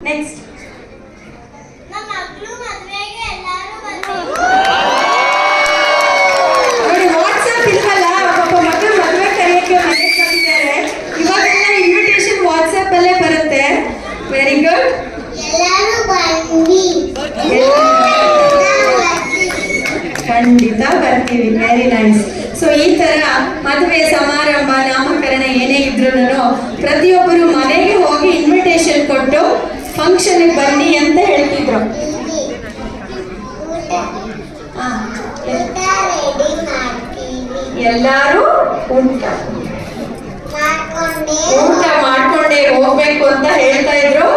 Next. ನೋಡಿ WhatsApp ಇಲ್ವಲ್ಲ, ಒಬ್ಬ ಮಗಳು ಮದುವೆ ಕರೆಯಕ್ಕೆ ಮನೆಗೆ ಬಂದಿದ್ದಾರೆ. ಇವಾಗೆಲ್ಲ ಇನ್ವಿಟೇಷನ್ ವಾಟ್ಸ್ಆಪ್ ಅಲ್ಲೇ ಬರುತ್ತೆ. Very good. ಖಂಡಿತ ಬರ್ತೀವಿ. Very nice. ಸೊ ಈ ತರ ಮದುವೆ ಸಮಾರಂಭ ನಾಮಕರಣ ಏನೇ ಇದ್ರೂ ಪ್ರತಿಯೊಬ್ಬರು ಮನೆಗೆ ಹೋಗಿ ಇನ್ವಿಟೇಷನ್ ಕೊಟ್ಟು ಫಂಕ್ಷನ್ಗೆ ಬನ್ನಿ ಅಂತ ಹೇಳ್ತಿದ್ರು. ಎಲ್ಲರೂ ಊಟ ಮಾಡ್ಕೊಂಡೇ ಹೋಗ್ಬೇಕು ಅಂತ ಹೇಳ್ತಾ ಇದ್ರು.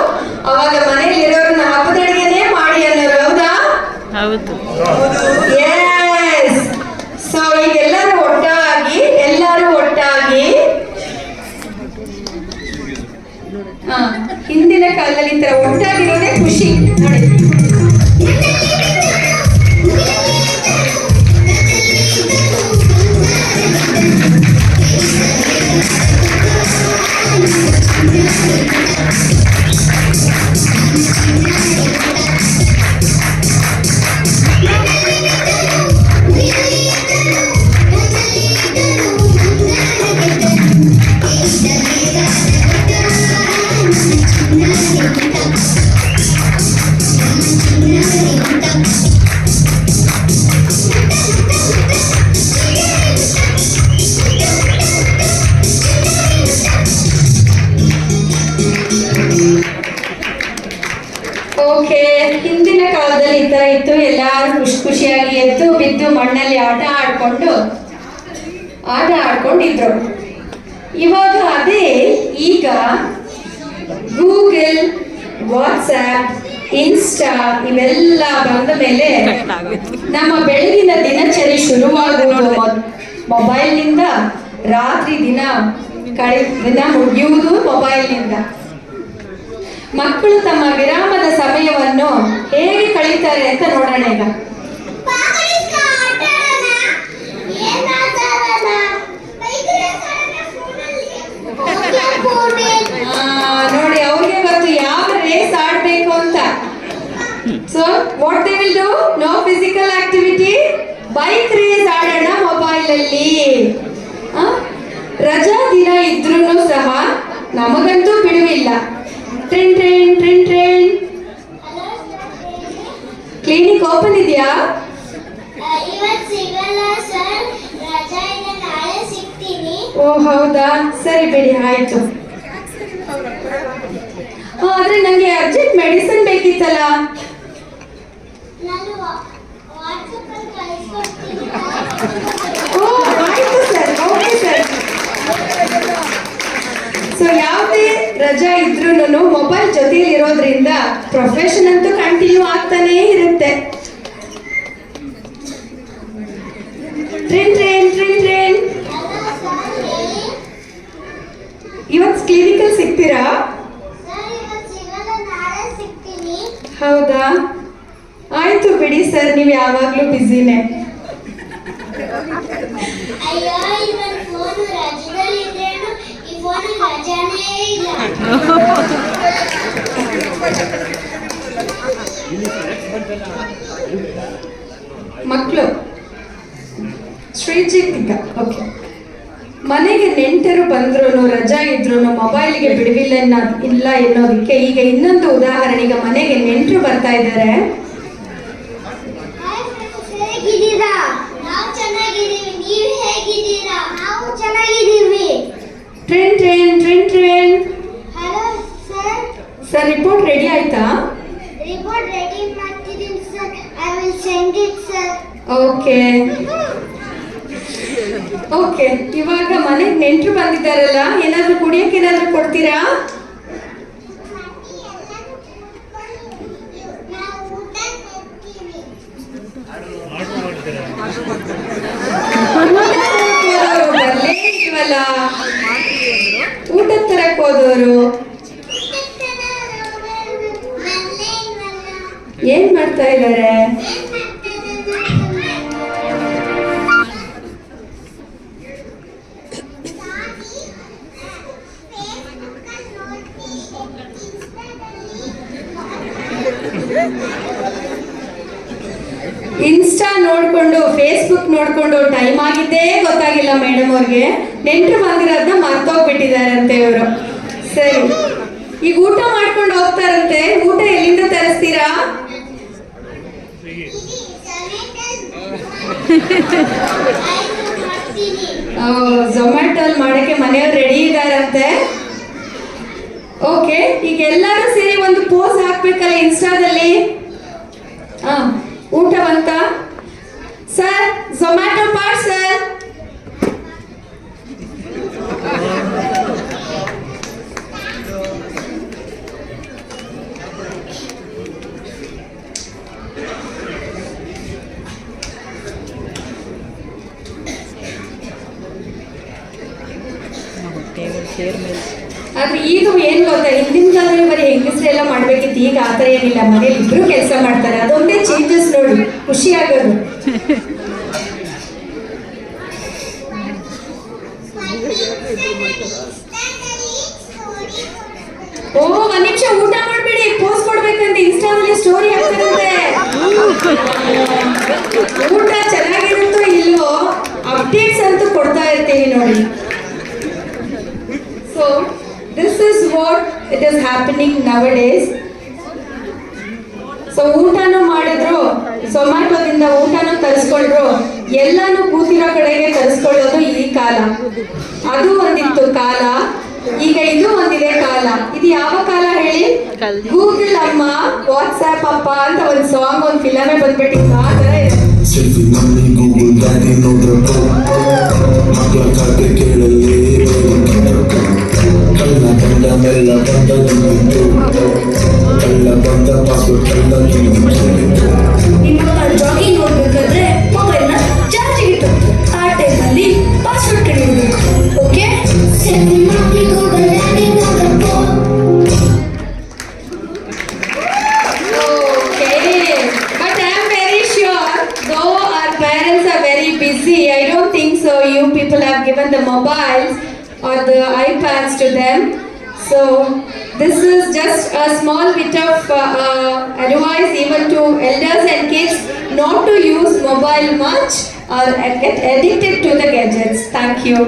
ಅವಾಗ ಮನೇಲಿ ಇರೋರನ್ನ ಹಬ್ಬದ ಅಡಿಗೆನೇ ಮಾಡಿ ಅನ್ನೋರು. ಹೌದಾ? ಹೌದು. ಎಸ್. ಸೊ ಈಗ ಎಲ್ಲರೂ ಒಟ್ಟಾಗಿ ಹಿಂದಿನ ಕಾಲದಲ್ಲಿ ಈ ತರ ಒಟ್ಟಾಗಿರೋದೇ ಖುಷಿ. ನೋಡಿ, ಹಿಂದಿನ ಕಾಲದಲ್ಲಿ ಈ ತರ ಇತ್ತು. ಎಲ್ಲಾರು ಖುಷಿಯಾಗಿ ಎದ್ದು ಬಿದ್ದು ಮಣ್ಣಲ್ಲಿ ಆಟ ಆಡ್ಕೊಂಡಿದ್ರು. ಇವಾಗ ಅದೇ ಈಗ ಗೂಗಲ್, ವಾಟ್ಸ್ಆಪ್, ಇನ್ಸ್ಟಾ ಇವೆಲ್ಲ ಬಂದ ಮೇಲೆ ನಮ್ಮ ಬೆಳಗಿನ ದಿನಚರಿ ಶುರುವಾಗುವುದು ಮೊಬೈಲ್ನಿಂದ. ರಾತ್ರಿ ದಿನ ಮುಗಿಯುವುದು ಮೊಬೈಲ್ನಿಂದ. ಮಕ್ಕಳು ತಮ್ಮ ವಿರಾಮದ ಸಮಯವನ್ನು ಹೇಗೆ ಕಳೀತಾರೆ ಅಂತ ನೋಡೋಣ ಈಗ. ನೋಡಿ, ಅವ್ರಿಗೆ ಗೊತ್ತು ಯಾವ ರೇಸ್ ಆಡ್ಬೇಕು ಅಂತ. So what they will do? No physical activity, bike race ಆಡೋಣ ಮೊಬೈಲ್ ಅಲ್ಲಿ. ರಜಾ ದಿನ ಇದ್ರೂ ಸಹ ನಮಗಂತೂ ಬಿಡುವಿಲ್ಲ. ಟ್ರೆನ್ ಕ್ಲಿನಿಕ್ ಓಪನ್ ಇದೆಯಾ? ಓ ಹೌದಾ, ಸರಿ ಬಿಡಿ, ಆಯ್ತು. ಆದ್ರೆ ನಂಗೆ ಅರ್ಜೆಂಟ್ ಮೆಡಿಸಿನ್ ಬೇಕಿತ್ತಲ್ಲ. ಓ ಆಯ್ತು ಸರ್, ಓಕೆ ಸರ್. ಸೊ ಯಾವುದೇ ರಜಾ ಇದ್ರೂ ಮೊಬೈಲ್ ಜೊತೆಲಿ ಇರೋದ್ರಿಂದ ಪ್ರೊಫೆಷನ್ ಅಂತೂ ಕಂಟಿನ್ಯೂ ಆಗ್ತಾನೇ ಇರುತ್ತೆ. ಟ್ರೈನ್ ಇವತ್ತು ಕ್ಲಿನಿಕಲ್ ಸಿಗ್ತೀರಾ? ಹೌದಾ, ಆಯ್ತು ಬಿಡಿ ಸರ್, ನೀವು ಯಾವಾಗ್ಲೂ ಬ್ಯುಸಿನೇ. ಮಕ್ಕಳು ಶ್ರೀಜಿತ್, ಓಕೆ. ಮನೆಗೆ ನೆಂಟರು ಬಂದ್ರು ರಜಾ ಇದ್ರು ಮೊಬೈಲ್ಗೆ ಬಿಡುವಿಲ್ಲ ಇಲ್ಲ ಎನ್ನೋದಕ್ಕೆ ಈಗ ಇನ್ನೊಂದು ಉದಾಹರಣೆ. ಈಗ ಮನೆಗೆ ನೆಂಟರು ಬರ್ತಾ ಇದ್ದಾರೆ. ಟ್ರೈನ್ ಸರ್, ರಿಪೋರ್ಟ್ ರೆಡಿ ಆಯ್ತಾ? ಓಕೆ. ಇವಾಗ ಮನೆಗೆ ನೆಂಟರು ಬಂದಿದ್ದಾರಲ್ಲ, ಏನಾದ್ರು ಕುಡಿಯಕ್ಕೆ ಏನಾದ್ರು ಕೊಡ್ತೀರಾ? ಬರ್ಲೇ ಇಲ್ವಲ್ಲ, ಊಟದ ತರಕ್ ಹೋದವರು ಏನ್ ಮಾಡ್ತಾ ಇದ್ದಾರೆ? ಇನ್ಸ್ಟಾ ನೋಡ್ಕೊಂಡು ಫೇಸ್ಬುಕ್ ನೋಡ್ಕೊಂಡು ಟೈಮ್ ಆಗಿದ್ದೇ ಗೊತ್ತಾಗಿಲ್ಲ ಮೇಡಮ್ ಅವ್ರಿಗೆ. ನೆಂಟರು ಬಂದಿರೋದನ್ನ ಮರ್ತೋಗ್ಬಿಟ್ಟಿದಾರಂತೆ ಇವರು. ಸರಿ, ಈಗ ಊಟ ಮಾಡ್ಕೊಂಡು ಹೋಗ್ತಾರಂತೆ. ಊಟ ಎಲ್ಲಿಂದ ತರಿಸ್ತೀರಾ? ಝೊಮ್ಯಾಟೋಲ್ ಮಾಡಕ್ಕೆ ಮನೆಯವ್ರು ರೆಡಿ ಇದ್ದಾರಂತೆ. ಓಕೆ, ಈಗ ಎಲ್ಲರೂ ಸೇರಿ ಒಂದು ಪೋಸ್ ಹಾಕ್ಬೇಕಲ್ಲ ಇನ್ಸ್ಟಾದಲ್ಲಿ. ಊಟ ಬಂತ ಸರ್? Zomato parcel. ಆದ್ರೆ ಈಗ ಏನ್ ಗೊತ್ತಾ, ಹಿಂದಿನ ಕಾಲದಲ್ಲಿ ಬರೀ ಹೆಂಗಸರೆಲ್ಲ ಮಾಡ್ಬೇಕಿತ್ತು. ಈಗ ಆತರ ಏನಿಲ್ಲ, ಮನೇಲಿ ಇಬ್ರು ಕೆಲಸ ಮಾಡ್ತಾರೆ. ಅದೊಂದೇ ಚೇಂಜಸ್ ನೋಡಿ, ಖುಷಿ ಆಗೋದು. ಓ, ಒಂದ್ ನಿಮಿಷ ಊಟ ಮಾಡ್ಬೇಡಿ, ಪೋಸ್ಟ್ ಕೊಡ್ಬೇಕಂತ ಇನ್ಸ್ಟಾದಲ್ಲಿ ಸ್ಟೋರಿ ಹಾಕ್ತಾರಂತೆ. ಊಟ ಚೆನ್ನಾಗಿರುತ್ತೋ ಇಲ್ವೋ ಅಪ್ಡೇಟ್ಸ್ ಅಂತೂ ಕೊಡ್ತಾ ಇರ್ತೀವಿ ನೋಡಿ. So this is what it is happening nowadays. So ಊಟನೂ ಮಾಡಿದ್ರು, ಝೊಮ್ಯಾಟೋದಿಂದ ಊಟನೂ ತರಿಸ್ಕೊಂಡ್ರು, ಎಲ್ಲಾನು ಕೂತಿರೋ ಕಡೆಗೆ ತರಿಸ್ಕೊಳ್ಳೋದು ಈ ಕಾಲ. ಅದು ಒಂದಿತ್ತು ಕಾಲ, ಈಗ ಇದು ಒಂದಿದೆ ಕಾಲ. ಇದು ಯಾವ ಕಾಲ ಹೇಳಿ? ಗೂಗಲ್ ಅಮ್ಮ, ವಾಟ್ಸ್ಆಪ್ ಅಪ್ಪ ಅಂತ ಒಂದು ಸಾಂಗ್, ಒಂದು ಫಿಲಮೇ ಬಂದ್ಬಿಟ್ಟಿತ್ತು. ಆ ಥರ ಇದೆ. ಜಾಗಿಂಗ್ ಹೋಗ್ಬೇಕಾದ್ರೆ ಮೊಬೈಲ್ನ ಚಾರ್ಜ್ ಇಟ್ಟು ಆ ಟೈಮಲ್ಲಿ ಪಾಸ್ವರ್ಡ್ ಕಡಿಬೇಕು. Okay, But I am very sure, though our parents are very busy, I don't think so you people have given the mobiles or the iPads to them. So this is just a small bit of advice even to elders and kids not to use mobile much or get addicted to the gadgets. Thank you.